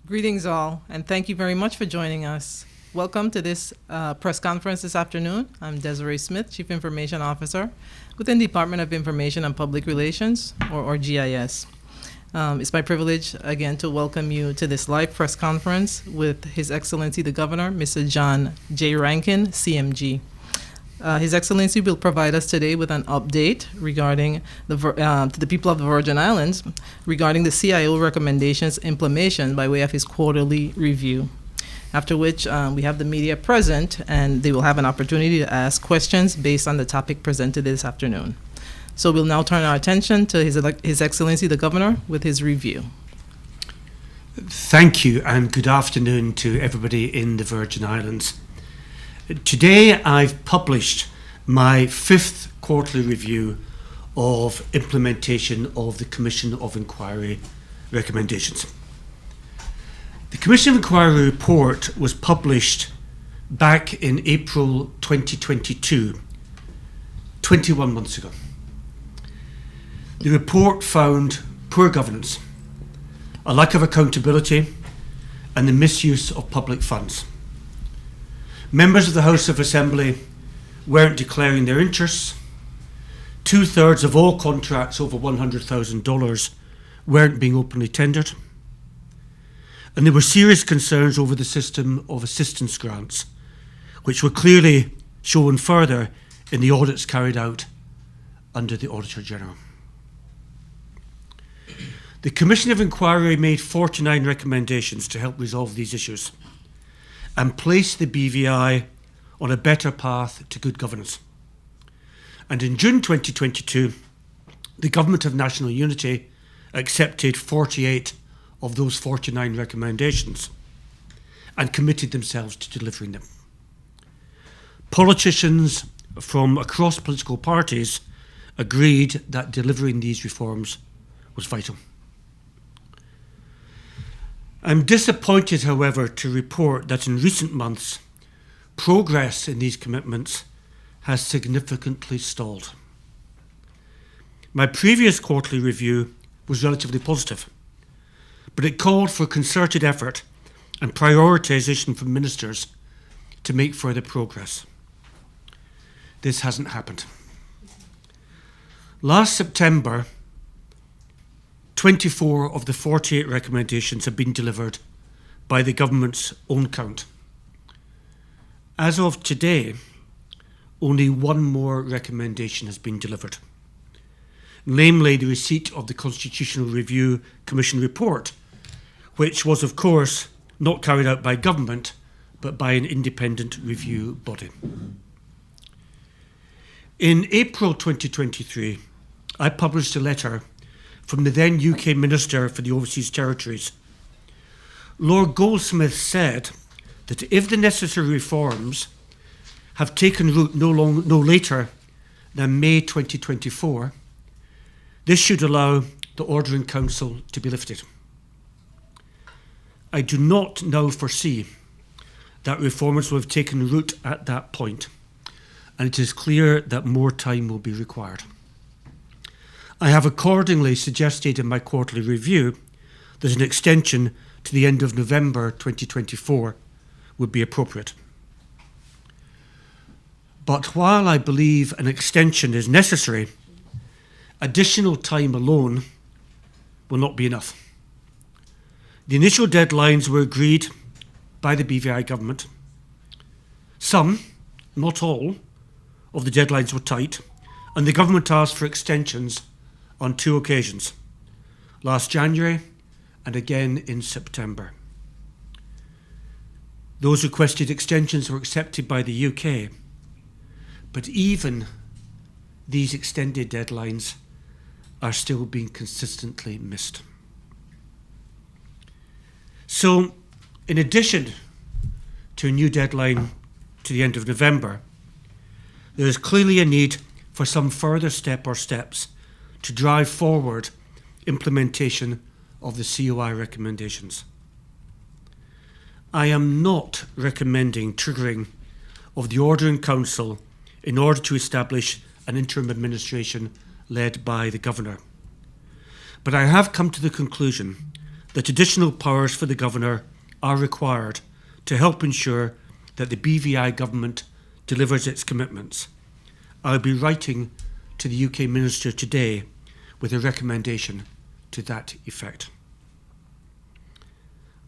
Greetings all, and thank you very much for joining us. Welcome to this press conference this afternoon. I'm Desiree Smith, Chief Information Officer within the Department of Information and Public Relations, or GIS. It's my privilege, again, to welcome you to this live press conference with His Excellency the Governor, Mr. John J. Rankin, CMG. His Excellency will provide us today with an update regarding to the people of the Virgin Islands regarding the CIO recommendations implementation by way of his quarterly review. After which we have the media present and they will have an opportunity to ask questions based on the topic presented this afternoon. So we'll now turn our attention to His Excellency the Governor with his review. Thank you, and good afternoon to everybody in the Virgin Islands. Today I've published my 5th quarterly review of implementation of the Commission of Inquiry recommendations. The Commission of Inquiry report was published back in April 2022, 21 months ago. The report found poor governance, a lack of accountability, and the misuse of public funds. Members of the House of Assembly weren't declaring their interests. 2/3 of all contracts over $100,000 weren't being openly tendered. And there were serious concerns over the system of assistance grants, which were clearly shown further in the audits carried out under the Auditor General. The Commission of Inquiry made 49 recommendations to help resolve these issues and place the BVI on a better path to good governance. And in June 2022, the Government of National Unity accepted 48 of those 49 recommendations and committed themselves to delivering them. Politicians from across political parties agreed that delivering these reforms was vital. I'm disappointed, however, to report that in recent months, progress in these commitments has significantly stalled. My previous quarterly review was relatively positive, but it called for concerted effort and prioritisation from ministers to make further progress. This hasn't happened. Last September, 24 of the 48 recommendations have been delivered by the government's own count. As of today, only one more recommendation has been delivered, namely the receipt of the Constitutional Review Commission report, which was, of course, not carried out by government, but by an independent review body. In April 2023, I published a letter from the then UK Minister for the Overseas Territories. Lord Goldsmith said that if the necessary reforms have taken root no later than May 2024, this should allow the Order in Council to be lifted. I do not now foresee that reforms will have taken root at that point, and it is clear that more time will be required. I have accordingly suggested in my quarterly review that an extension to the end of November 2024 would be appropriate. But while I believe an extension is necessary, additional time alone will not be enough. The initial deadlines were agreed by the BVI government. Some, not all, of the deadlines were tight, and the government asked for extensions on 2 occasions, last January and again in September. Those requested extensions were accepted by the UK, but even these extended deadlines are still being consistently missed. So, in addition to a new deadline to the end of November, there is clearly a need for some further steps to drive forward implementation of the COI recommendations. I am not recommending triggering of the Order in Council in order to establish an interim administration led by the Governor. But I have come to the conclusion that additional powers for the Governor are required to help ensure that the BVI government delivers its commitments. I'll be writing to the UK Minister today with a recommendation to that effect.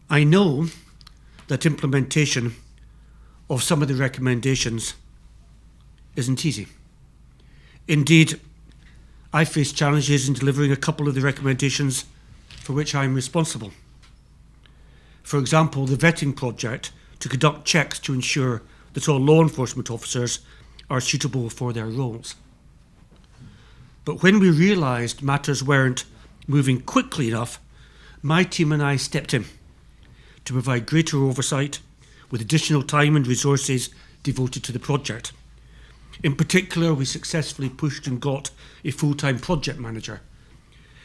I know that implementation of some of the recommendations isn't easy. Indeed, I face challenges in delivering a couple of the recommendations for which I am responsible. For example, the vetting project to conduct checks to ensure that all law enforcement officers are suitable for their roles. But when we realised matters weren't moving quickly enough, my team and I stepped in to provide greater oversight with additional time and resources devoted to the project. In particular, we successfully pushed and got a full-time project manager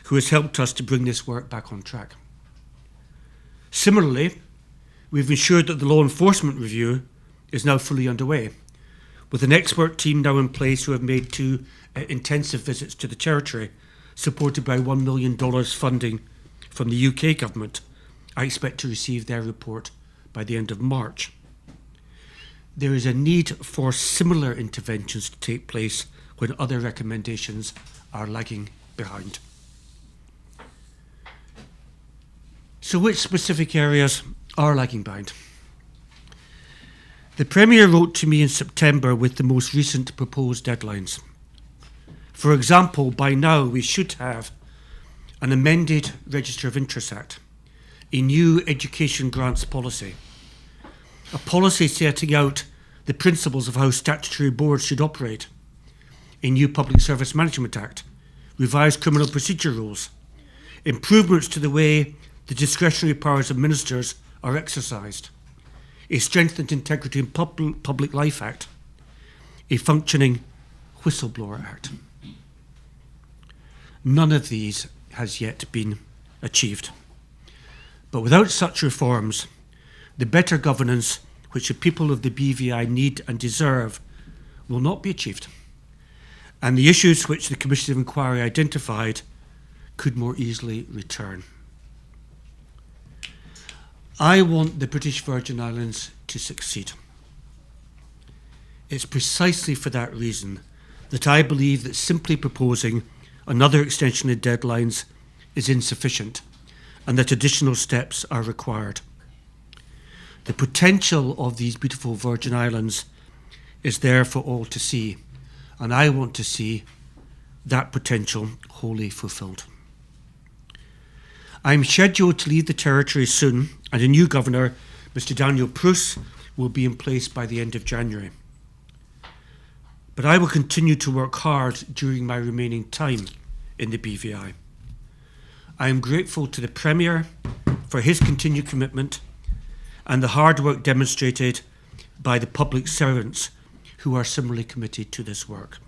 who has helped us to bring this work back on track. Similarly, we've ensured that the law enforcement review is now fully underway, with an expert team now in place who have made 2 intensive visits to the territory, supported by $1 million funding from the UK government. I expect to receive their report by the end of March. There is a need for similar interventions to take place when other recommendations are lagging behind. So which specific areas are lagging behind? The Premier wrote to me in September with the most recent proposed deadlines. For example, by now we should have an amended Register of Interest Act, a new education grants policy, a policy setting out the principles of how statutory boards should operate, a new Public Service Management Act, revised criminal procedure rules, improvements to the way the discretionary powers of ministers are exercised, a strengthened Integrity in Public Life Act, a functioning Whistleblower Act. None of these has yet been achieved. But without such reforms, the better governance which the people of the BVI need and deserve will not be achieved, and the issues which the Commission of Inquiry identified could more easily return. I want the British Virgin Islands to succeed. It's precisely for that reason that I believe that simply proposing another extension of deadlines is insufficient and that additional steps are required. The potential of these beautiful Virgin Islands is there for all to see, and I want to see that potential wholly fulfilled. I'm scheduled to leave the territory soon, and a new governor, Mr. Daniel Pruss, will be in place by the end of January. But I will continue to work hard during my remaining time in the BVI. I am grateful to the Premier for his continued commitment and the hard work demonstrated by the public servants who are similarly committed to this work.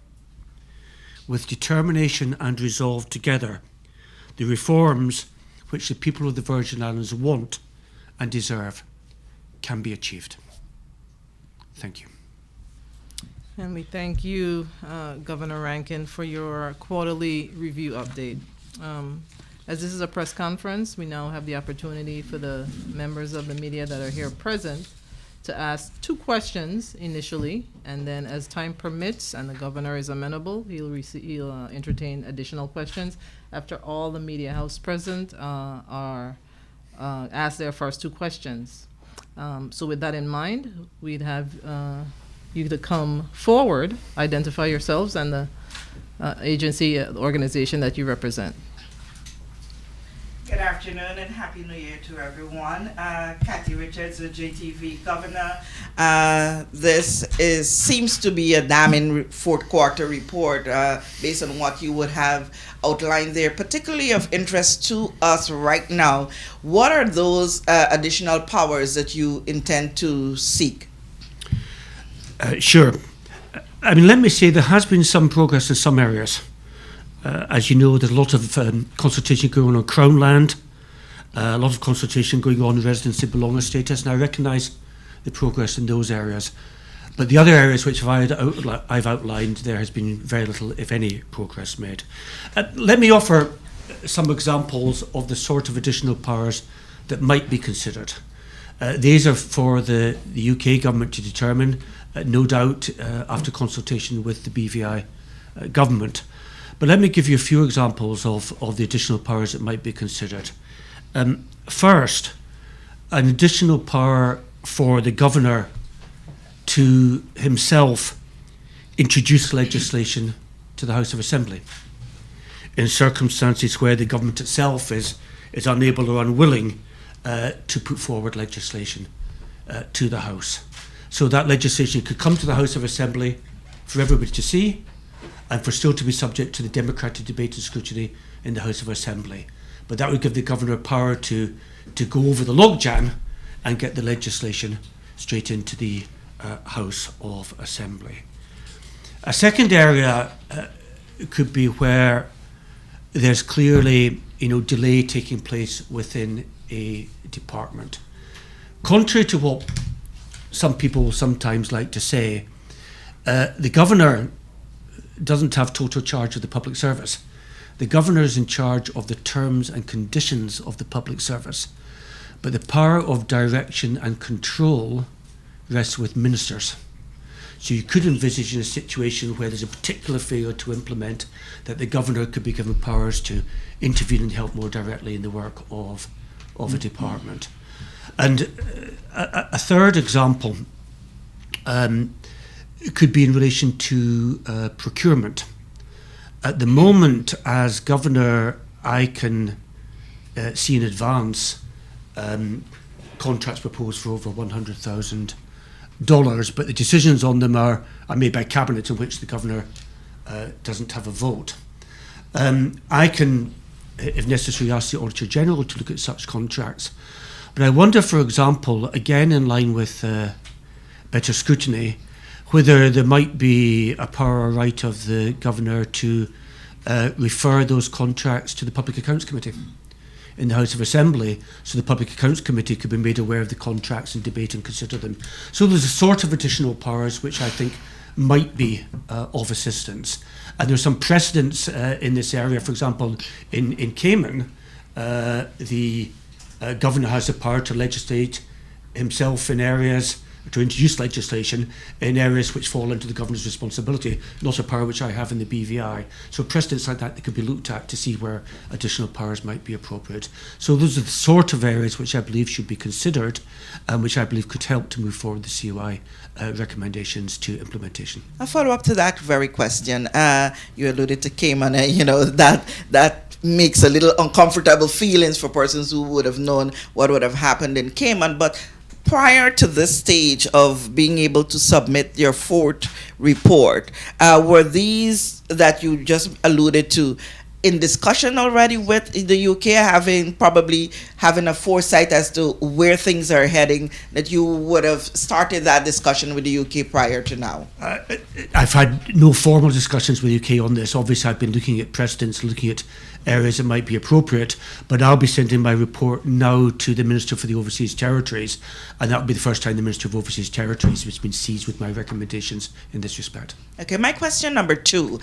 With determination and resolve together, the reforms which the people of the Virgin Islands want and deserve can be achieved. Thank you. And we thank you, Governor Rankin, for your quarterly review update. As this is a press conference, we now have the opportunity for the members of the media that are here present to ask 2 questions initially, and then as time permits and the governor is amenable, he'll entertain additional questions after all the media house present are asked their first 2 questions. So with that in mind, we'd have you to come forward, identify yourselves and the agency, organization that you represent. Good afternoon and Happy New Year to everyone. Kathy Richards, the JTV Governor. This seems to be a damning 4th quarter report based on what you would have outlined there, particularly of interest to us right now. What are those additional powers that you intend to seek? Sure. I mean, let me say there has been some progress in some areas. As you know, there's a lot of consultation going on Crown land, a lot of consultation going on residency belonging status, and I recognise the progress in those areas. But the other areas which I've outlined, there has been very little, if any, progress made. Let me offer some examples of the sort of additional powers that might be considered. These are for the UK government to determine, no doubt after consultation with the BVI government. But let me give you a few examples of the additional powers that might be considered. First, an additional power for the governor to himself introduce legislation to the House of Assembly in circumstances where the government itself is unable or unwilling to put forward legislation to the House. So that legislation could come to the House of Assembly for everybody to see and for still to be subject to the democratic debate and scrutiny in the House of Assembly. But that would give the governor power to go over the logjam and get the legislation straight into the House of Assembly. A second area could be where there's clearly, delay taking place within a department. Contrary to what some people sometimes like to say, the governor doesn't have total charge of the public service. The governor is in charge of the terms and conditions of the public service, but the power of direction and control rests with ministers. So you could envisage in a situation where there's a particular failure to implement that the governor could be given powers to intervene and help more directly in the work of a department. And a third example could be in relation to procurement. At the moment, as governor, I can see in advance contracts proposed for over $100,000, but the decisions on them are made by cabinet, in which the governor doesn't have a vote. I can, if necessary, ask the Auditor General to look at such contracts. But I wonder, for example, again in line with better scrutiny, whether there might be a power or right of the governor to refer those contracts to the Public Accounts Committee in the House of Assembly, so the Public Accounts Committee could be made aware of the contracts and debate and consider them. So there's a sort of additional powers which I think might be of assistance. And there's some precedents in this area. For example, in Cayman, the governor has the power to legislate himself in areas, to introduce legislation in areas which fall into the governor's responsibility, not a power which I have in the BVI. So precedents like that could be looked at to see where additional powers might be appropriate. So those are the sort of areas which I believe should be considered and which I believe could help to move forward the COI recommendations to implementation. A follow-up to that very question. You alluded to Cayman, that makes a little uncomfortable feelings for persons who would have known what would have happened in Cayman. But prior to this stage of being able to submit your fourth report, were these that you just alluded to in discussion already with the UK, probably having a foresight as to where things are heading, that you would have started that discussion with the UK prior to now? I've had no formal discussions with the UK on this. Obviously, I've been looking at precedents, looking at areas that might be appropriate, but I'll be sending my report now to the Minister for the Overseas Territories, and that will be the first time the Minister of Overseas Territories has been seized with my recommendations in this respect. Okay, my question number 2.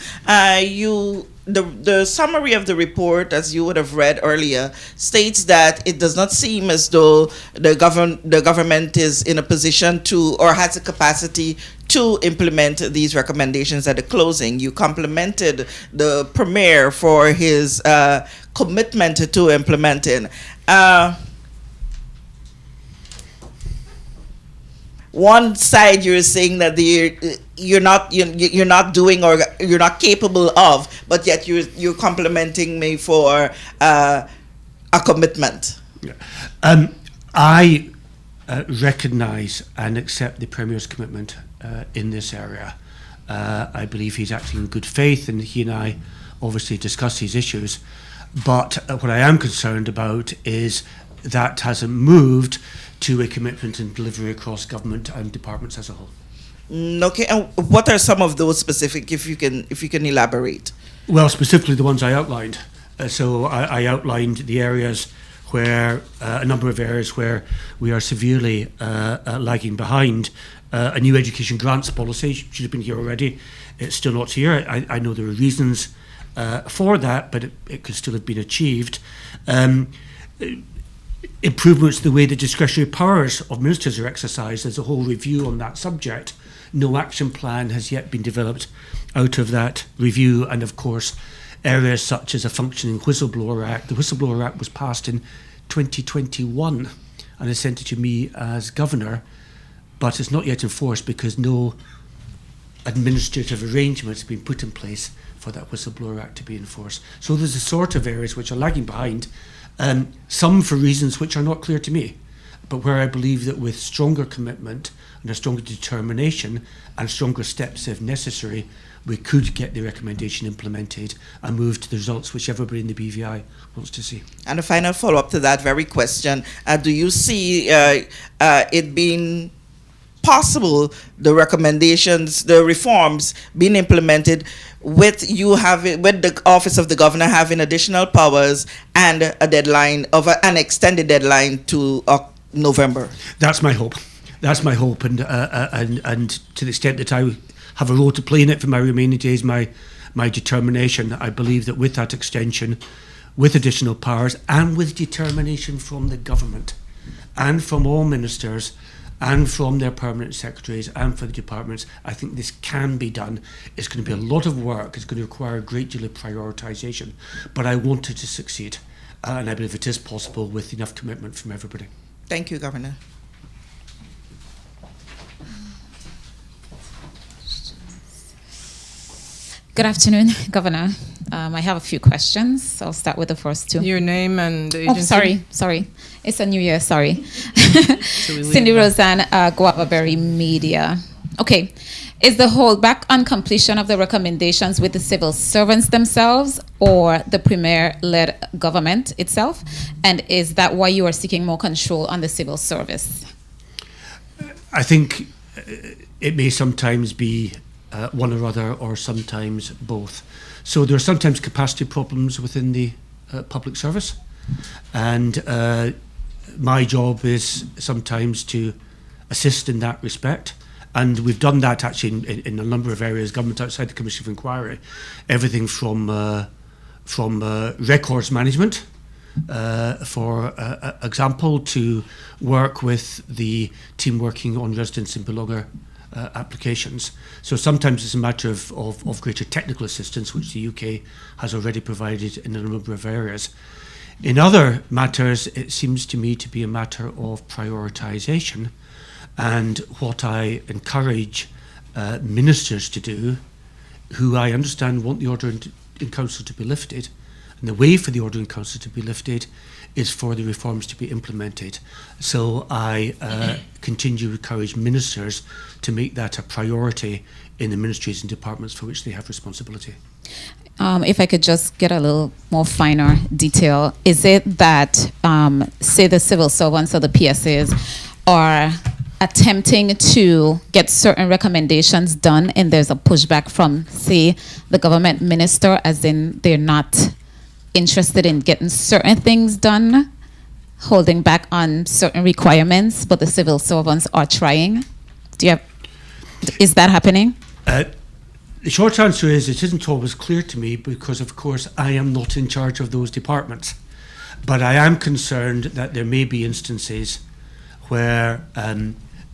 The summary of the report, as you would have read earlier, states that it does not seem as though the government is in a position to, or has the capacity to implement these recommendations at the closing. You complimented the Premier for his commitment to implementing. One side, you're saying that you're not doing or you're not capable of, but yet you're complimenting me for a commitment. I recognise and accept the Premier's commitment in this area. I believe he's acting in good faith, and he and I obviously discuss these issues. But what I am concerned about is that hasn't moved to a commitment and delivery across government and departments as a whole. Okay, and what are some of those specific, if you can elaborate? Well, specifically the ones I outlined. So I outlined the areas where, a number of areas where we are severely lagging behind. A new education grants policy should have been here already. It's still not here. I know there are reasons for that, but it could still have been achieved. Improvements to the way the discretionary powers of ministers are exercised. There's a whole review on that subject. No action plan has yet been developed out of that review, and of course areas such as a functioning Whistleblower Act. The Whistleblower Act was passed in 2021 and is sent to me as governor, but it's not yet enforced because no administrative arrangements have been put in place for that Whistleblower Act to be enforced. So there's a sort of areas which are lagging behind, some for reasons which are not clear to me, but where I believe that with stronger commitment and a stronger determination and stronger steps if necessary, we could get the recommendation implemented and move to the results which everybody in the BVI wants to see. And a final follow-up to that very question, do you see it being possible, the recommendations, the reforms being implemented with the Office of the Governor having additional powers and a deadline of an extended deadline to November? That's my hope. That's my hope, and to the extent that I have a role to play in it for my remaining days, my determination. I believe that with that extension, with additional powers, and with determination from the government, and from all ministers, and from their permanent secretaries, and for the departments, I think this can be done. It's going to be a lot of work. It's going to require a great deal of prioritisation, but I want it to succeed, and I believe it is possible with enough commitment from everybody. Thank you, Governor. Good afternoon, Governor. I have a few questions. I'll start with the first two. Your name and the agency? Oh, sorry. It's a new year, sorry. So Cindy Roseanne, Guavaberry Media. Okay. Is the holdback on completion of the recommendations with the civil servants themselves or the Premier-led government itself? And is that why you are seeking more control on the civil service? I think it may sometimes be one or other, or sometimes both. So there are sometimes capacity problems within the public service, and my job is sometimes to assist in that respect. And we've done that actually in a number of areas, government outside the Commission of Inquiry, everything from records management, for example, to work with the team working on residence and belonger applications. So sometimes it's a matter of greater technical assistance, which the UK has already provided in a number of areas. In other matters, it seems to me to be a matter of prioritisation, and what I encourage ministers to do, who I understand want the Order in Council to be lifted, and the way for the Order in Council to be lifted is for the reforms to be implemented. So I continue to encourage ministers to make that a priority in the ministries and departments for which they have responsibility. If I could just get a little more finer detail, is it that, say, the civil servants or the PSAs are attempting to get certain recommendations done and there's a pushback from, say, the government minister, as in they're not interested in getting certain things done, holding back on certain requirements, but the civil servants are trying? Is that happening? The short answer is it isn't always clear to me because, of course, I am not in charge of those departments. But I am concerned that there may be instances where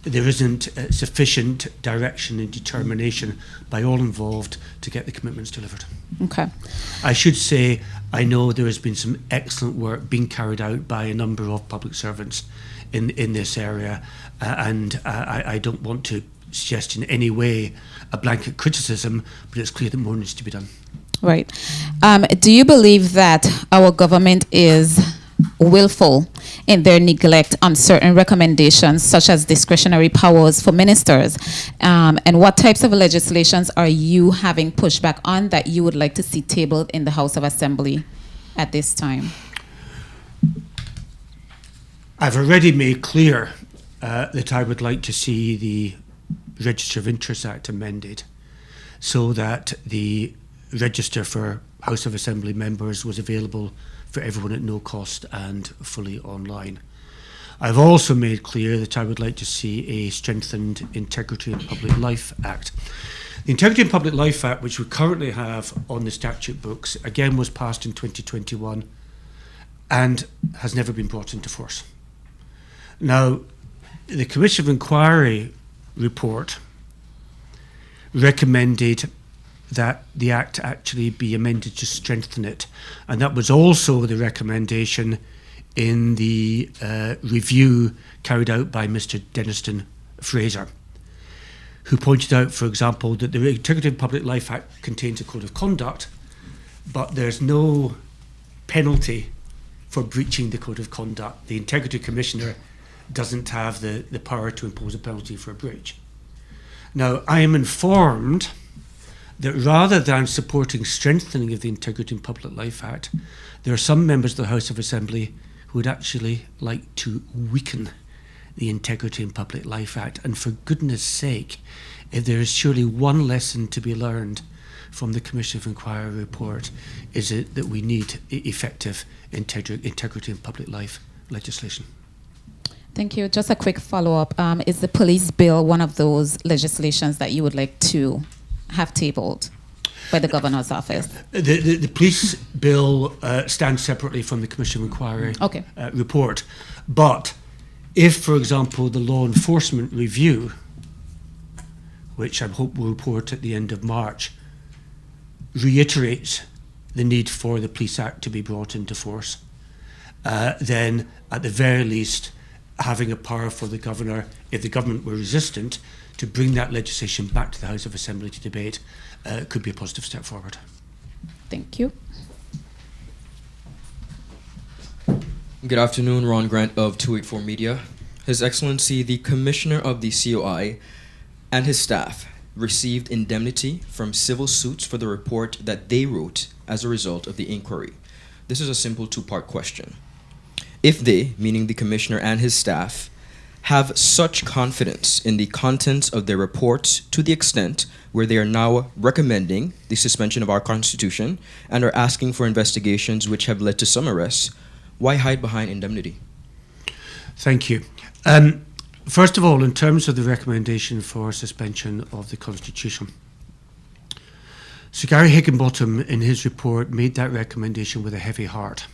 there isn't sufficient direction and determination by all involved to get the commitments delivered. Okay. I should say I know there has been some excellent work being carried out by a number of public servants in this area, and I don't want to suggest in any way a blanket criticism, but it's clear that more needs to be done. Right. Do you believe that our government is willful in their neglect on certain recommendations, such as discretionary powers for ministers? And what types of legislations are you having pushback on that you would like to see tabled in the House of Assembly at this time? I've already made clear that I would like to see the Register of Interest Act amended so that the register for House of Assembly members was available for everyone at no cost and fully online. I've also made clear that I would like to see a strengthened Integrity in Public Life Act. The Integrity in Public Life Act, which we currently have on the statute books, again was passed in 2021 and has never been brought into force. Now, the Commission of Inquiry report recommended that the Act actually be amended to strengthen it, and that was also the recommendation in the review carried out by Mr. Denniston Fraser, who pointed out, for example, that the Integrity of Public Life Act contains a code of conduct, but there's no penalty for breaching the code of conduct. The Integrity Commissioner doesn't have the power to impose a penalty for a breach. Now, I am informed that rather than supporting strengthening of the Integrity in Public Life Act, there are some members of the House of Assembly who would actually like to weaken the Integrity in Public Life Act. And for goodness sake, if there is surely one lesson to be learned from the Commission of Inquiry report, is it that we need effective integrity in public life legislation. Thank you. Just a quick follow-up. Is the police bill one of those legislations that you would like to have tabled by the governor's office? The police bill stands separately from the Commission of Inquiry report. But if, for example, the law enforcement review, which I hope will report at the end of March, reiterates the need for the Police Act to be brought into force, then at the very least having a power for the governor, if the government were resistant, to bring that legislation back to the House of Assembly to debate could be a positive step forward. Thank you. Good afternoon, Ron Grant of 284 Media. His Excellency, the Commissioner of the COI and his staff received indemnity from civil suits for the report that they wrote as a result of the inquiry. This is a simple two-part question. If they, meaning the Commissioner and his staff, have such confidence in the contents of their reports to the extent where they are now recommending the suspension of our Constitution and are asking for investigations which have led to some arrests, why hide behind indemnity? Thank you. First of all, in terms of the recommendation for suspension of the Constitution, Sir Gary Higginbottom in his report made that recommendation with a heavy heart.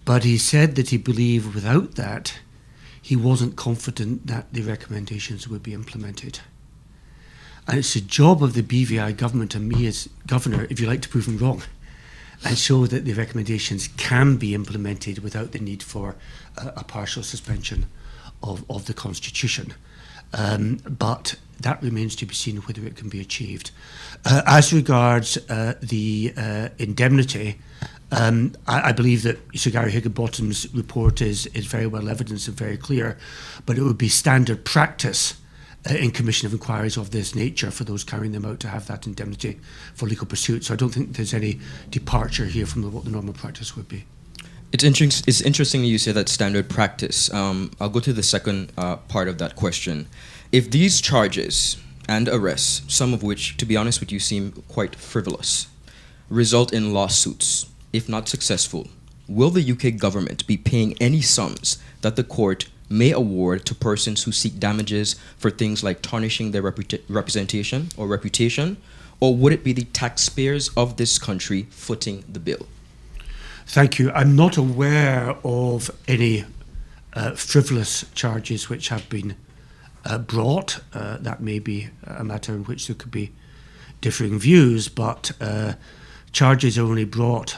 But he said that he believed without that, he wasn't confident that the recommendations would be implemented. And it's the job of the BVI government and me as governor, if you like, to prove them wrong and show that the recommendations can be implemented without the need for a partial suspension of the Constitution. But that remains to be seen whether it can be achieved. As regards the indemnity, I believe that Sir Gary Higginbottom's report is very well evidenced and very clear, but it would be standard practice in Commission of Inquiries of this nature for those carrying them out to have that indemnity for legal pursuit. So I don't think there's any departure here from what the normal practice would be. It's interesting you say that standard practice. I'll go to the second part of that question. If these charges and arrests, some of which, to be honest with you, seem quite frivolous, result in lawsuits, if not successful, will the UK government be paying any sums that the court may award to persons who seek damages for things like tarnishing their representation or reputation, or would it be the taxpayers of this country footing the bill? Thank you. I'm not aware of any frivolous charges which have been brought. That may be a matter in which there could be differing views, but charges are only brought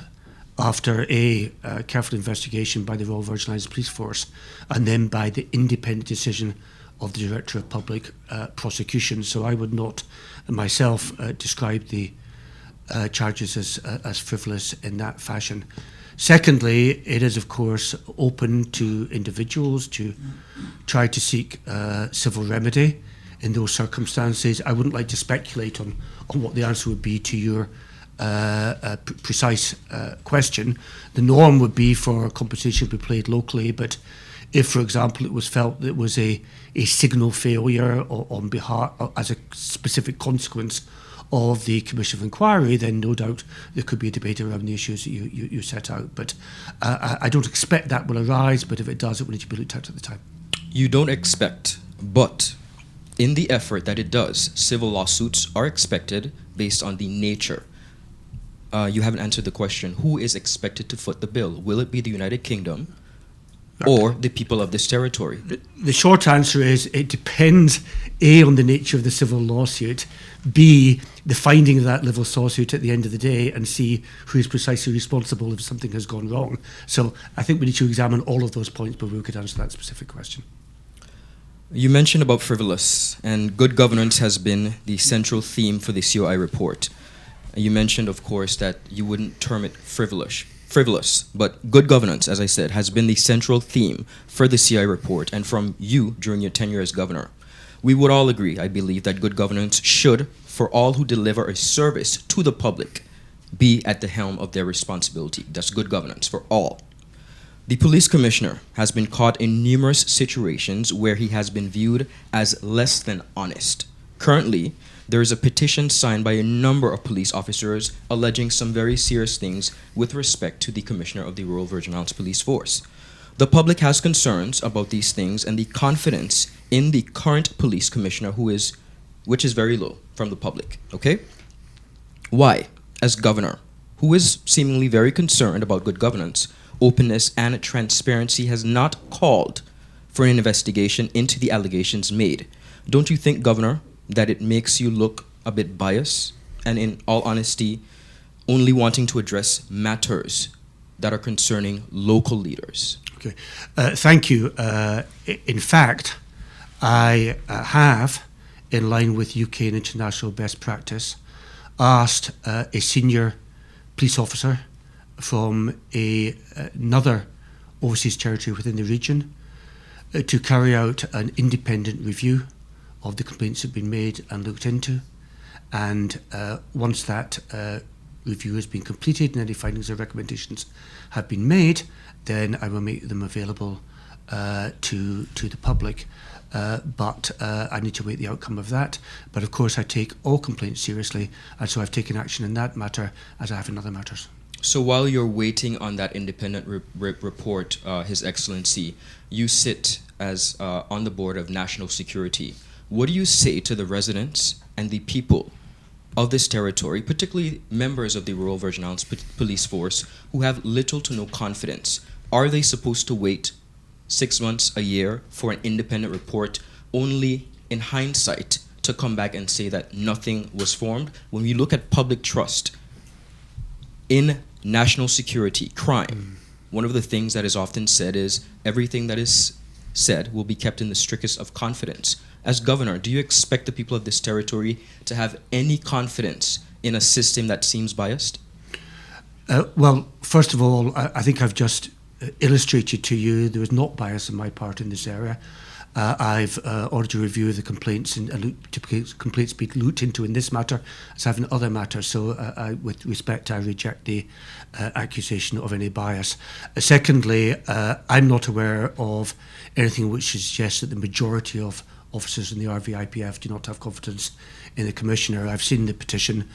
after a careful investigation by the Royal Virgin Islands Police Force and then by the independent decision of the Director of Public Prosecution. So I would not myself describe the charges as frivolous in that fashion. Secondly, it is of course open to individuals to try to seek civil remedy in those circumstances. I wouldn't like to speculate on what the answer would be to your precise question. The norm would be for compensation to be paid locally, but if, for example, it was felt that it was a signal failure on behalf as a specific consequence of the Commission of Inquiry, then no doubt there could be a debate around the issues that you set out. But I don't expect that will arise, but if it does, it will need to be looked at the time. You don't expect, but in the effort that it does, civil lawsuits are expected based on the nature. You haven't answered the question. Who is expected to foot the bill? Will it be the United Kingdom or the people of this territory? The short answer is it depends, A, on the nature of the civil lawsuit, B, the finding of that civil lawsuit at the end of the day, and C, who is precisely responsible if something has gone wrong. So I think we need to examine all of those points before we could answer that specific question. You mentioned about frivolous, and good governance has been the central theme for the COI report. You mentioned, of course, that you wouldn't term it frivolous, but good governance, as I said, has been the central theme for the CI report and from you during your tenure as governor. We would all agree, I believe, that good governance should, for all who deliver a service to the public, be at the helm of their responsibility. That's good governance for all. The police commissioner has been caught in numerous situations where he has been viewed as less than honest. Currently, there is a petition signed by a number of police officers alleging some very serious things with respect to the commissioner of the Royal Virgin Islands Police Force. The public has concerns about these things and the confidence in the current police commissioner which is very low from the public, okay? Why, as governor, who is seemingly very concerned about good governance, openness, and transparency, has not called for an investigation into the allegations made? Don't you think, Governor, that it makes you look a bit biased and, in all honesty, only wanting to address matters that are concerning local leaders? Okay, thank you. In fact, I have, in line with UK and international best practice, asked a senior police officer from another overseas territory within the region to carry out an independent review of the complaints that have been made and looked into. And once that review has been completed and any findings or recommendations have been made, then I will make them available to the public. But I need to wait the outcome of that. But of course I take all complaints seriously, and so I've taken action in that matter as I have in other matters. So while you're waiting on that independent report, His Excellency, you sit as on the board of National Security. What do you say to the residents and the people of this territory, particularly members of the Royal Virgin Islands Police Force, who have little to no confidence? Are they supposed to wait 6 months, a year for an independent report, only in hindsight to come back and say that nothing was formed? When we look at public trust in national security, crime, one of the things that is often said is everything that is said will be kept in the strictest of confidence. As governor, do you expect the people of this territory to have any confidence in a system that seems biased? Well, first of all, I think I've just illustrated to you there is not bias on my part in this area. I've ordered a review of the complaints and typically complaints be looked into in this matter as having other matters. So with respect, I reject the accusation of any bias. Secondly, I'm not aware of anything which suggests that the majority of officers in the RVIPF do not have confidence in the Commissioner. I've seen the petition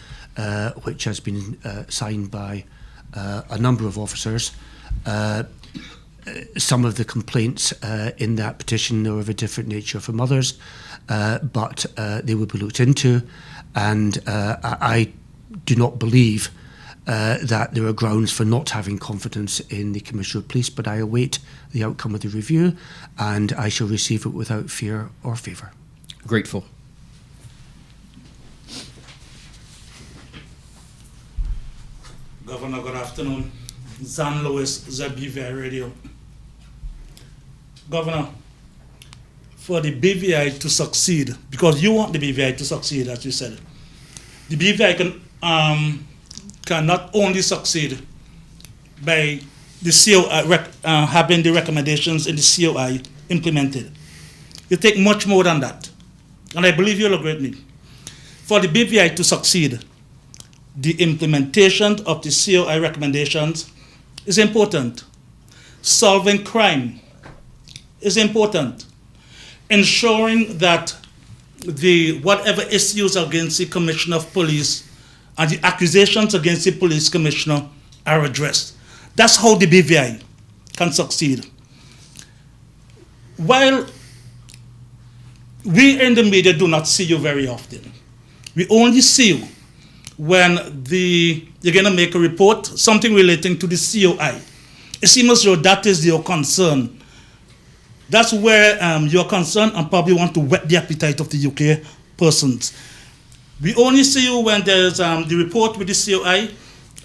which has been signed by a number of officers. Some of the complaints in that petition are of a different nature from others, but they will be looked into, and I do not believe that there are grounds for not having confidence in the Commissioner of Police, but I await the outcome of the review, and I shall receive it without fear or favour. Grateful. Governor, good afternoon. Zan Lewis, ZBVI Radio. Governor, for the BVI to succeed, because you want the BVI to succeed, as you said, the BVI can not only succeed by the COI having the recommendations in the COI implemented. You take much more than that, and I believe you'll agree with me. For the BVI to succeed, the implementation of the COI recommendations is important. Solving crime is important. Ensuring that the whatever issues against the Commissioner of Police and the accusations against the Police Commissioner are addressed. That's how the BVI can succeed. While we in the media do not see you very often. We only see you when you're going to make a report, something relating to the COI. It seems as though that is your concern. That's where you're concerned and probably want to whet the appetite of the UK persons. We only see you when there's the report with the COI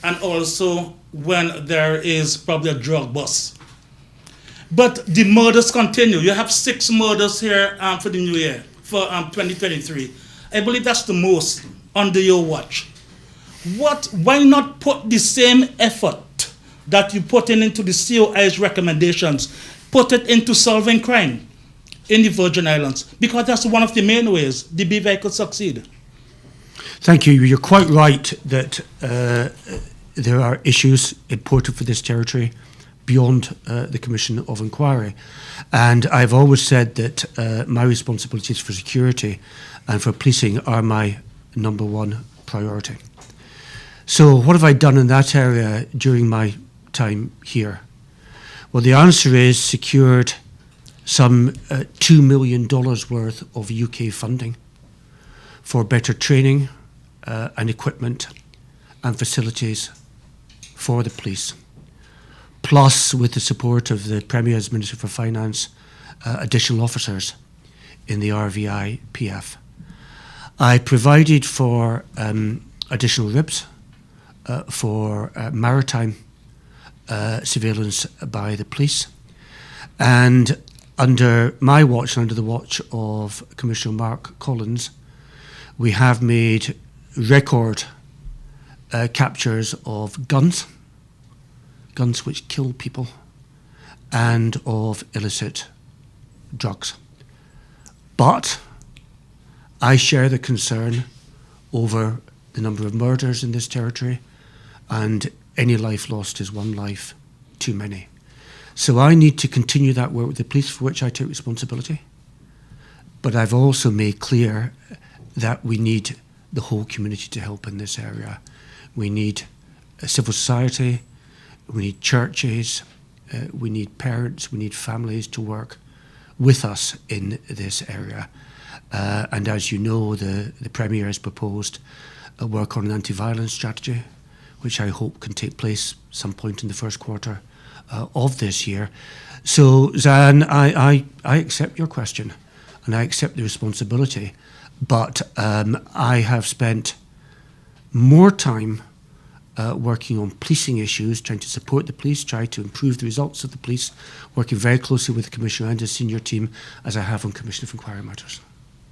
and also when there is probably a drug bust. But the murders continue. You have 6 murders here for the new year, for 2023. I believe that's the most under your watch. Why not put the same effort that you put into the COI's recommendations, put it into solving crime in the Virgin Islands? Because that's one of the main ways the BVI could succeed. Thank you. You're quite right that there are issues important for this territory beyond the Commission of Inquiry. And I've always said that my responsibilities for security and for policing are my number one priority. So what have I done in that area during my time here? Well, the answer is secured some $2 million worth of UK funding for better training and equipment and facilities for the police. Plus, with the support of the Premier's Minister for Finance, additional officers in the RVI-PF. I provided for additional RIBs for maritime surveillance by the police. And under my watch, under the watch of Commissioner Mark Collins, we have made record captures of guns which kill people, and of illicit drugs. But I share the concern over the number of murders in this territory, and any life lost is one life too many. So I need to continue that work with the police, for which I take responsibility. But I've also made clear that we need the whole community to help in this area. We need a civil society, we need churches, we need parents, we need families to work with us in this area. And as you know, the Premier has proposed a work on an anti-violence strategy, which I hope can take place some point in the first quarter of this year. So, Zan, I accept your question and I accept the responsibility, but I have spent more time working on policing issues, trying to support the police, try to improve the results of the police, working very closely with the Commissioner and his senior team, as I have on Commission of Inquiry matters.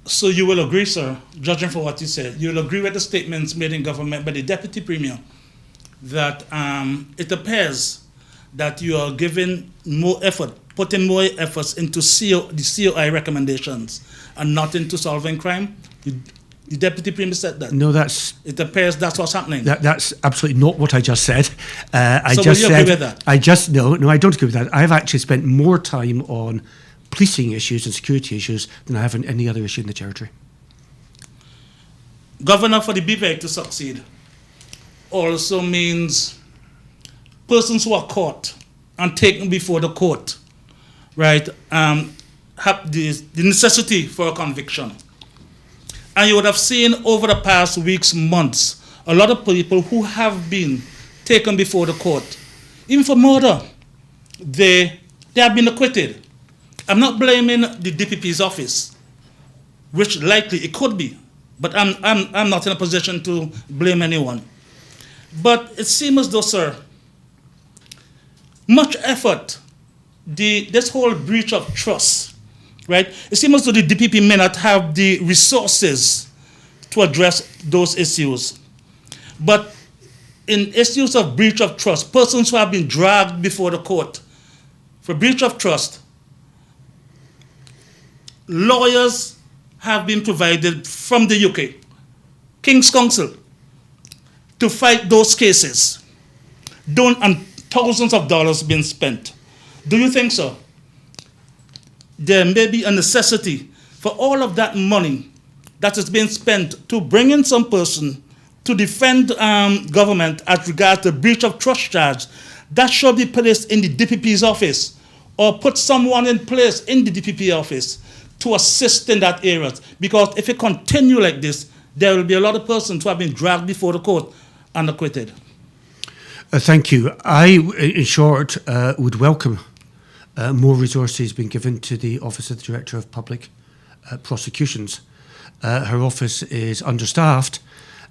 So you will agree, sir, judging from what you said, you will agree with the statements made in government by the Deputy Premier that it appears that you are giving more effort, putting more efforts into the COI recommendations and not into solving crime? The Deputy Premier said that. No, it appears that's what's happening. That's absolutely not what I just said. So will you agree with that? No, I don't agree with that. I've actually spent more time on policing issues and security issues than I have on any other issue in the territory. Governor, for the BVI to succeed also means persons who are caught and taken before the court, right, have the necessity for a conviction. And you would have seen over the past weeks, months, a lot of people who have been taken before the court, even for murder, they have been acquitted. I'm not blaming the DPP's office, which likely it could be, but I'm not in a position to blame anyone. But it seems as though, sir, much effort, this whole breach of trust, right? It seems as though the DPP may not have the resources to address those issues. But in issues of breach of trust, persons who have been dragged before the court for breach of trust, lawyers have been provided from the UK, King's Counsel, to fight those cases, and thousands of dollars being spent. Do you think so? There may be a necessity for all of that money that is being spent to bring in some person to defend government as regards the breach of trust charge. That should be placed in the DPP's office, or put someone in place in the DPP office to assist in that area. Because if it continue like this, there will be a lot of persons who have been dragged before the court and acquitted. Thank you. I, in short, would welcome more resources being given to the Office of the Director of Public Prosecutions. Her office is understaffed,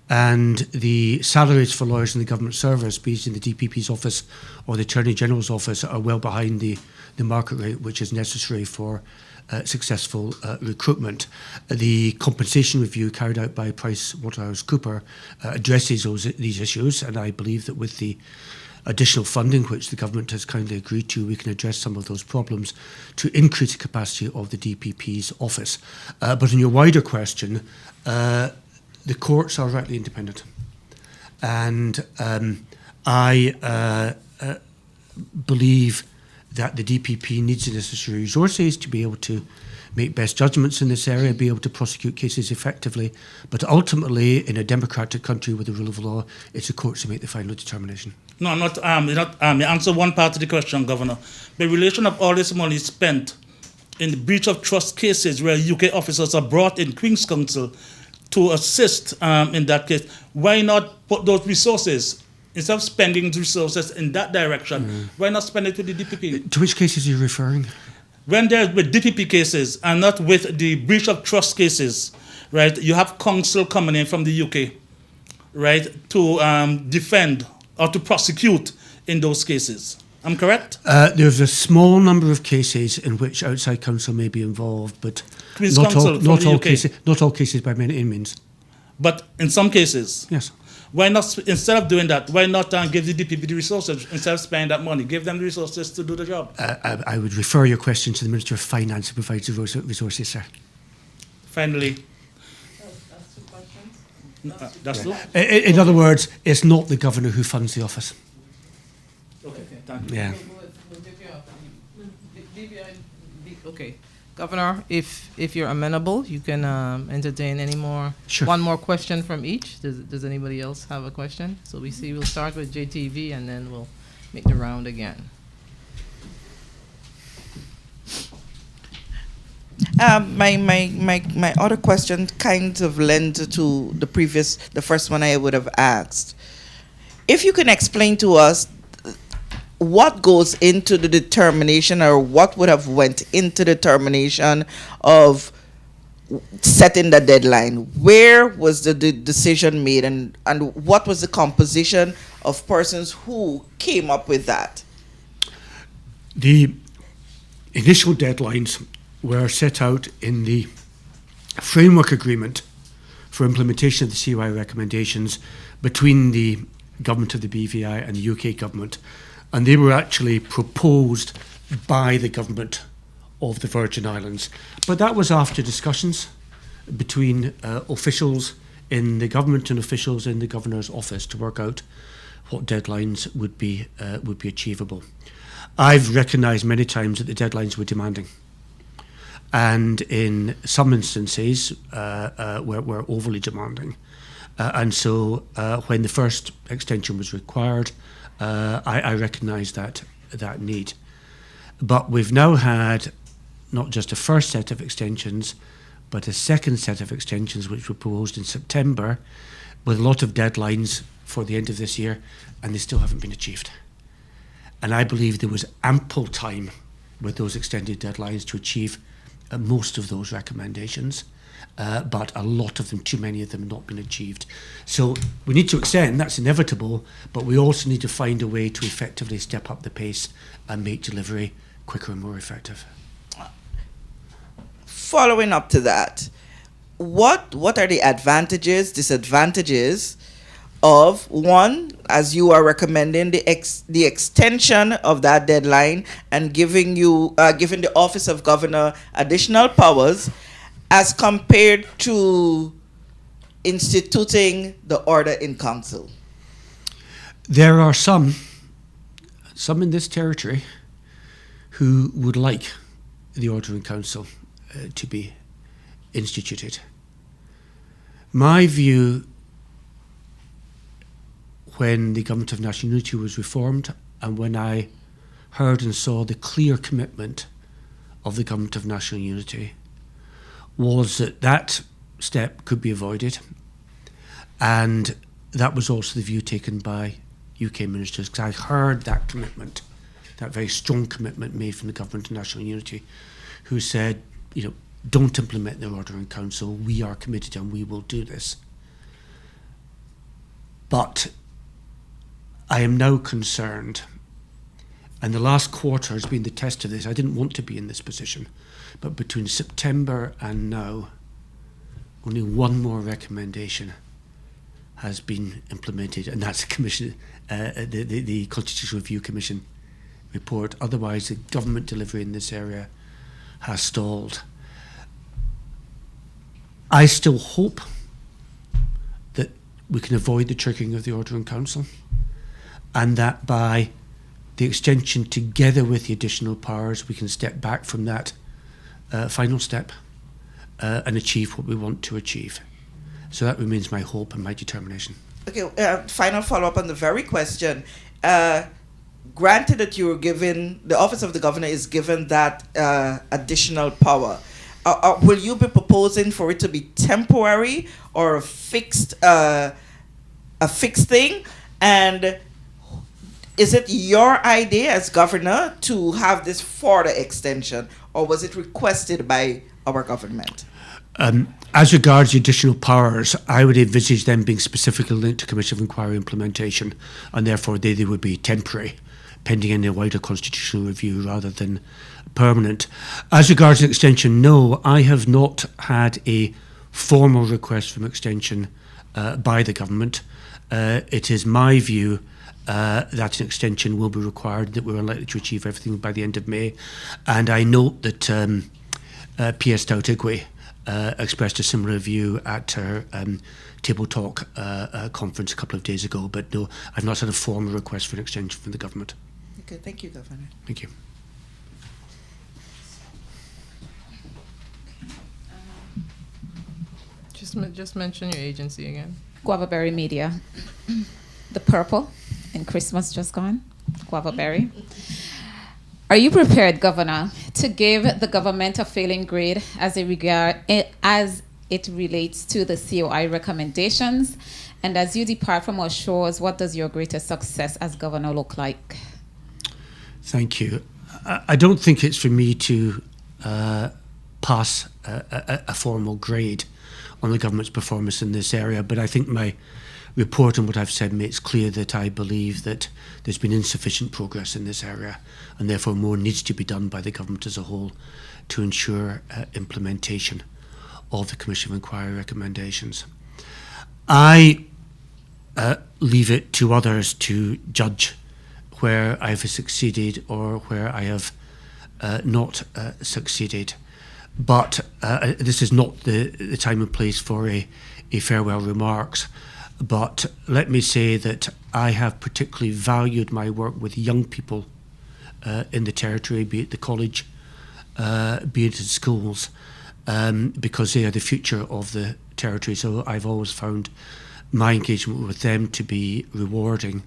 and the salaries for lawyers in the government service, be it in the DPP's office or the Attorney General's office, are well behind the market rate which is necessary for successful recruitment. The compensation review carried out by PricewaterhouseCoopers addresses these issues, and I believe that with the additional funding which the government has kindly agreed to, we can address some of those problems to increase the capacity of the DPP's office. But in your wider question, the courts are rightly independent, and I believe that the DPP needs the necessary resources to be able to make best judgments in this area, be able to prosecute cases effectively. But ultimately, in a democratic country with the rule of law, it's the courts who make the final determination. No, not you answer one part of the question, Governor. The relation of all this money spent in the breach of trust cases where UK officers are brought in Queen's Counsel to assist in that case, why not put those resources, instead of spending resources in that direction, why not spend it with the DPP? To which cases are you referring? When there's with DPP cases and not with the breach of trust cases, right, you have counsel coming in from the UK, right, to defend or to prosecute in those cases. I'm correct? There's a small number of cases in which outside counsel may be involved, but Queen's Counsel from the UK. Not all cases by any means. But in some cases, Yes. why not, instead of doing that, why not give the DPP the resources instead of spending that money? Give them the resources to do the job. I would refer your question to the Minister of Finance, who provides the resources, sir. Finally. That's 2 questions. That's all? In other words, it's not the governor who funds the office. Okay, thank you. Yeah. We'll give you okay. Governor, if you're amenable, you can entertain any more. Sure. One more question from each. Does anybody else have a question? So we'll start with JTV and then we'll make the round again. My other question kind of lends to the first one I would have asked. If you can explain to us what goes into the determination, or what would have went into the determination of setting the deadline? Where was the decision made, and what was the composition of persons who came up with that? The initial deadlines were set out in the framework agreement for implementation of the COI recommendations between the government of the BVI and the UK government, and they were actually proposed by the government of the Virgin Islands. But that was after discussions between officials in the government and officials in the governor's office to work out what deadlines would be achievable. I've recognised many times that the deadlines were demanding, and in some instances were overly demanding. And so when the first extension was required, I recognised that need. But we've now had not just a first set of extensions, but a second set of extensions which were proposed in September, with a lot of deadlines for the end of this year, and they still haven't been achieved. And I believe there was ample time with those extended deadlines to achieve most of those recommendations, but a lot of them, too many of them, have not been achieved. So we need to extend, that's inevitable, but we also need to find a way to effectively step up the pace and make delivery quicker and more effective. Following up to that, what are the advantages, disadvantages of, one, as you are recommending, the extension of that deadline and giving the Office of Governor additional powers, as compared to instituting the order in council? There are some in this territory who would like the order in council to be instituted. My view, when the Government of National Unity was reformed, and when I heard and saw the clear commitment of the Government of National Unity, was that that step could be avoided, and that was also the view taken by UK ministers, because I heard that commitment, that very strong commitment made from the Government of National Unity, who said, don't implement the Order in Council, we are committed and we will do this. But I am now concerned, and the last quarter has been the test of this. I didn't want to be in this position, but between September and now, only one more recommendation has been implemented, and that's the Constitutional Review Commission report. Otherwise, the government delivery in this area has stalled. I still hope that we can avoid the triggering of the Order in Council, and that by the extension together with the additional powers, we can step back from that final step and achieve what we want to achieve. So that remains my hope and my determination. Okay, final follow-up on the very question. Granted that you were given, the Office of the Governor is given that additional power, will you be proposing for it to be temporary or a fixed thing? And is it your idea as governor to have this further extension, or was it requested by our government? As regards the additional powers, I would envisage them being specifically linked to Commission of Inquiry implementation, and therefore they would be temporary, pending any wider constitutional review rather than permanent. As regards an extension, no, I have not had a formal request for an extension by the government. It is my view that an extension will be required, that we're unlikely to achieve everything by the end of May. And I note that PS Tautigwe expressed a similar view at her Table Talk conference a couple of days ago. But no, I've not had a formal request for an extension from the government. Okay, thank you, Governor. Thank you. Just mention your agency again. Guavaberry Media. The purple and Christmas just gone. Guavaberry. Are you prepared, Governor, to give the government a failing grade as it relates to the COI recommendations? And as you depart from our shores, what does your greatest success as governor look like? Thank you. I don't think it's for me to pass a formal grade on the government's performance in this area, but I think my report and what I've said makes clear that I believe that there's been insufficient progress in this area, and therefore more needs to be done by the government as a whole to ensure implementation of the Commission of Inquiry recommendations. I leave it to others to judge where I have succeeded or where I have not succeeded. But this is not the time and place for a farewell remarks. But let me say that I have particularly valued my work with young people in the territory, be it the college, be it in schools, because they are the future of the territory. So I've always found my engagement with them to be rewarding.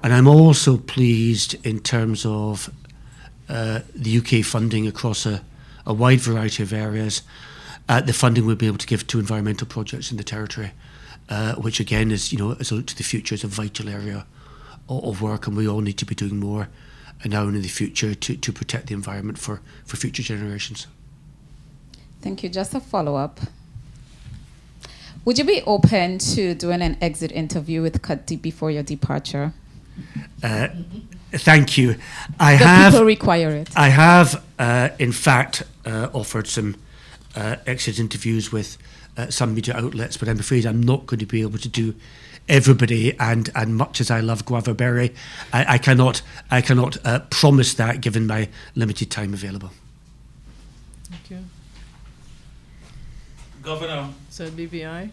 And I'm also pleased in terms of the UK funding across a wide variety of areas, the funding we'll be able to give to environmental projects in the territory, which again is, as a look to the future, is a vital area of work, and we all need to be doing more now and in the future to protect the environment for future generations. Thank you. Just a follow-up. Would you be open to doing an exit interview with Kati before your departure? Thank you. People require it. I have, in fact, offered some exit interviews with some media outlets, but I'm afraid I'm not going to be able to do everybody. And much as I love Guavaberry, I cannot promise that given my limited time available. Thank you. Governor ZBVI.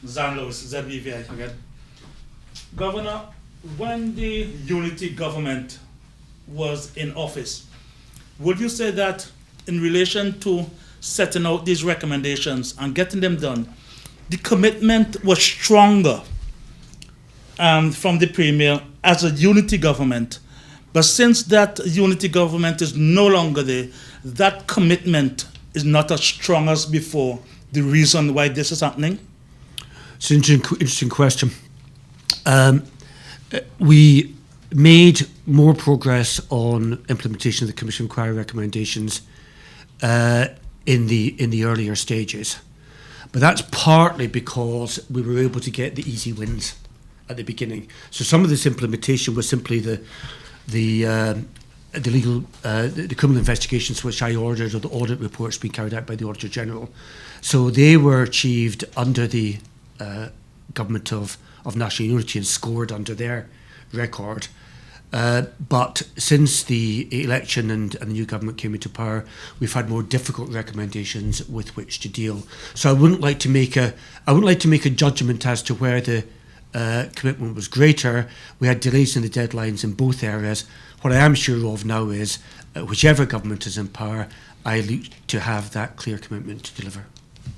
Zanlos, ZBVI again. Governor, when the unity government was in office, would you say that in relation to setting out these recommendations and getting them done, the commitment was stronger from the Premier as a unity government? But since that unity government is no longer there, that commitment is not as strong as before, the reason why this is happening? It's an interesting question. We made more progress on implementation of the Commission inquiry recommendations in the earlier stages, but that's partly because we were able to get the easy wins at the beginning. So some of this implementation was simply the criminal investigations which I ordered, or the audit reports being carried out by the Auditor General. So they were achieved under the Government of National Unity and scored under their record. But since the election and the new government came into power, we've had more difficult recommendations with which to deal. So I wouldn't like to make a judgment as to where the commitment was greater. We had delays in the deadlines in both areas. What I am sure of now is, whichever government is in power, I look to have that clear commitment to deliver.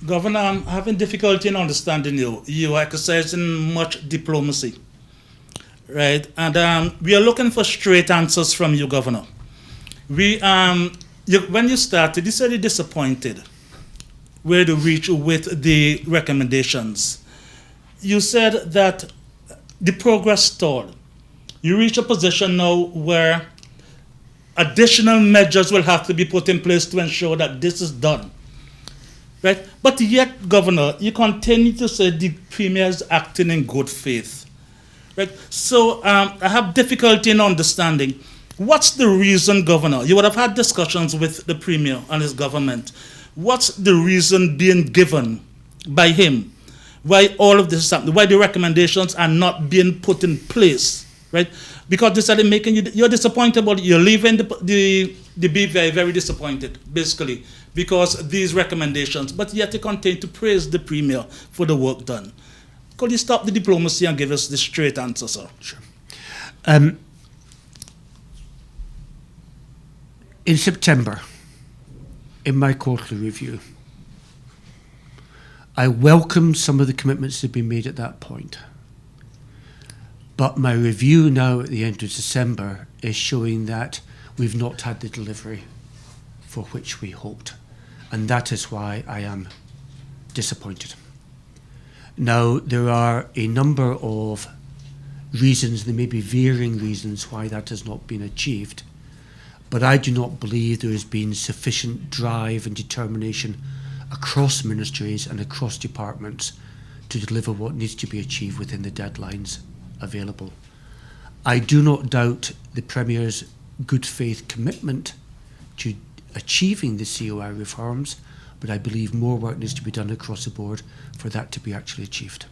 Governor, I'm having difficulty in understanding you. You are exercising much diplomacy, right? And we are looking for straight answers from you, Governor. When you started, you said you're disappointed where to reach with the recommendations. You said that the progress stalled. You reach a position now where additional measures will have to be put in place to ensure that this is done. Right? But yet, Governor, you continue to say the Premier is acting in good faith. Right? So I have difficulty in understanding. What's the reason, Governor? You would have had discussions with the Premier and his government. What's the reason being given by him? Why all of this is happening? Why the recommendations are not being put in place? Right? Because they started making you're disappointed about it. You're leaving the BVI very disappointed, basically, because these recommendations, but yet you continue to praise the Premier for the work done. Could you stop the diplomacy and give us the straight answer, sir? Sure. In September, in my quarterly review, I welcomed some of the commitments that had been made at that point. But my review now at the end of December is showing that we've not had the delivery for which we hoped. And that is why I am disappointed. Now, there are a number of reasons, there may be varying reasons why that has not been achieved, but I do not believe there has been sufficient drive and determination across ministries and across departments to deliver what needs to be achieved within the deadlines available. I do not doubt the Premier's good faith commitment to achieving the COI reforms, but I believe more work needs to be done across the board for that to be actually achieved.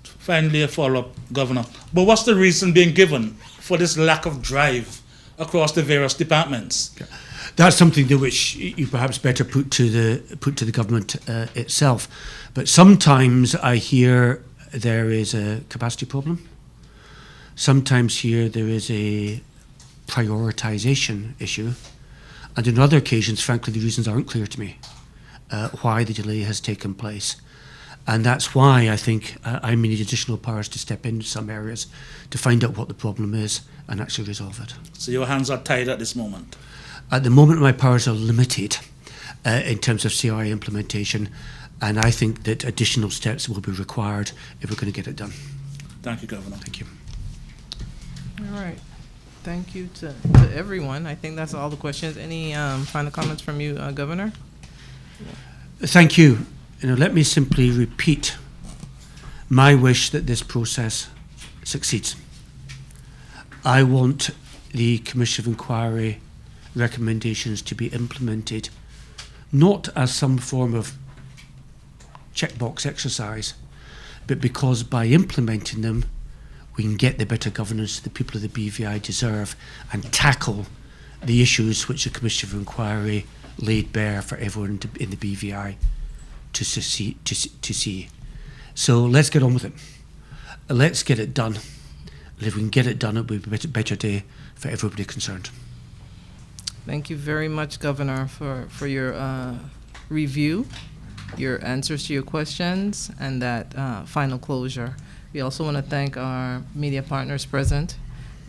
Finally, a follow-up, Governor. But what's the reason being given for this lack of drive across the various departments? Yeah. That's something that which you perhaps better put to the government itself. But sometimes I hear there is a capacity problem. Sometimes here there is a prioritisation issue. And on other occasions, frankly, the reasons aren't clear to me why the delay has taken place. And that's why I think I may need additional powers to step into some areas to find out what the problem is and actually resolve it. So your hands are tied at this moment? At the moment, my powers are limited in terms of COI implementation, and I think that additional steps will be required if we're going to get it done. Thank you, Governor. Thank you. All right. Thank you to everyone. I think that's all the questions. Any final comments from you, Governor? Thank you. Let me simply repeat my wish that this process succeeds. I want the Commission of Inquiry recommendations to be implemented not as some form of checkbox exercise, but because by implementing them we can get the better governance the people of the BVI deserve and tackle the issues which the Commission of Inquiry laid bare for everyone in the BVI to see. So let's get on with it. Let's get it done. And if we can get it done, it will be a better day for everybody concerned. Thank you very much, Governor, for your review, your answers to your questions, and that final closure. We also want to thank our media partners present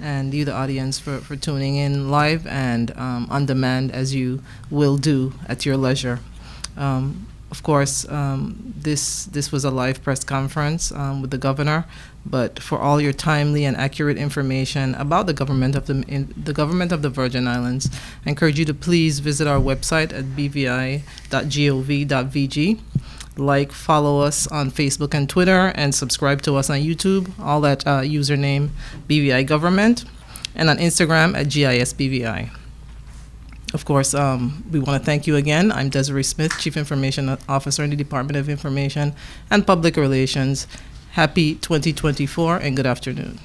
and you, the audience, for tuning in live and on demand, as you will do at your leisure. Of course, this was a live press conference with the governor, but for all your timely and accurate information about the government of the government of the Virgin Islands, I encourage you to please visit our website at bvi.gov.vg. Like, follow us on Facebook and Twitter, and subscribe to us on YouTube, all at username BVI Government, and on Instagram at GISBVI. Of course, we want to thank you again. I'm Desiree Smith, Chief Information Officer in the Department of Information and Public Relations. Happy 2024 and good afternoon.